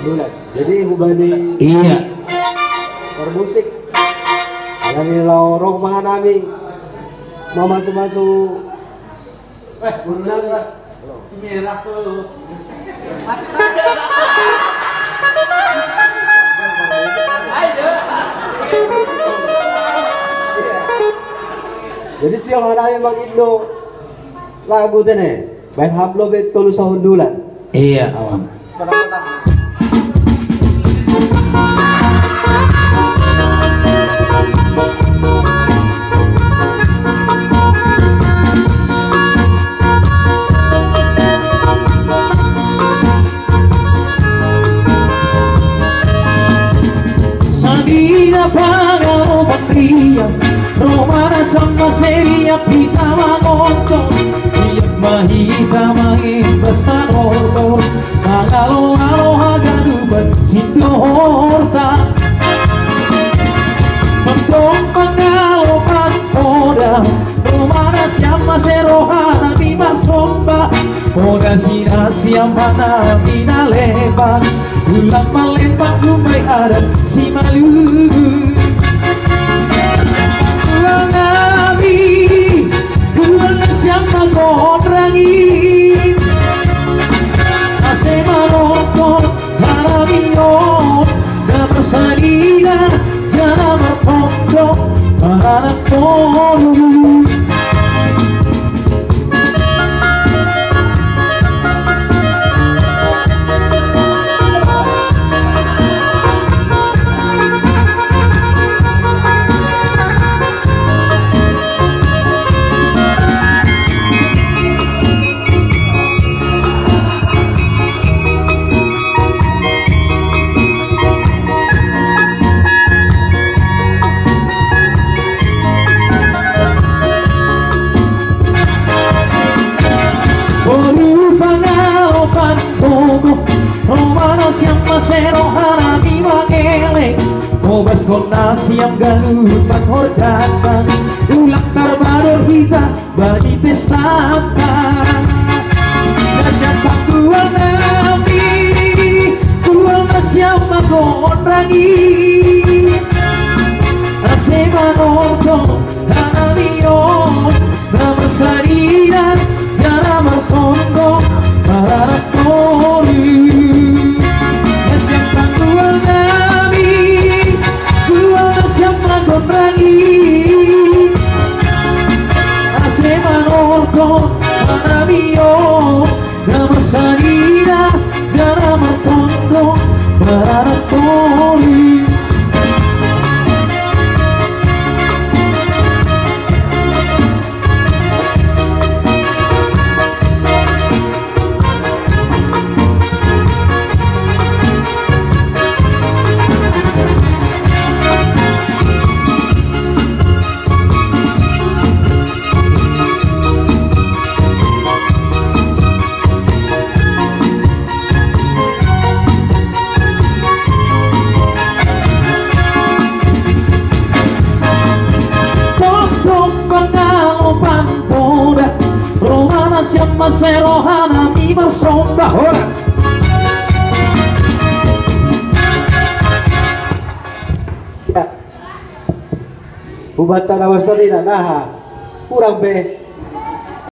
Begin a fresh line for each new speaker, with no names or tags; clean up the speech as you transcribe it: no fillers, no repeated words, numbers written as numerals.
bulan. Jadi hubani
Iya.
bermusik. Alami lorong mga nami. Masuk-masuk. Undang.
Merah tuh. Masih sama. Ayo.
Jadi siang hari Mang Indo lagu tene. Baik hablo betul sa hundulan.
Iya, awan. Sabina pagano patria, Romana sama seria pita mangonto, iyak mahita mangimbas manorto, magalo-alo hagaduban sinto horta. Pagtong pangalo pagpoda, Romana sama serohana bima somba, Oga sina siapa na binalepa, ulang malepak lumay adat si malu. Ulang nabi, ulang na siapa kontrangin, ase maroko haramion, na bersalina jana martoko para nakonu. Romano siapa serohana bima kelek, Obas kona siang galuh penghorjatan, ulang terbaru kita bagi pesta. Na siapa kual nabi, kual na siapa konrangi, ase manorto hanamion, na bersarian jara martondo pararakori. Salida jara martondo pararakori. Siapa serohana bima somba ora.
Ya. Hubatan awasalina naha kurang be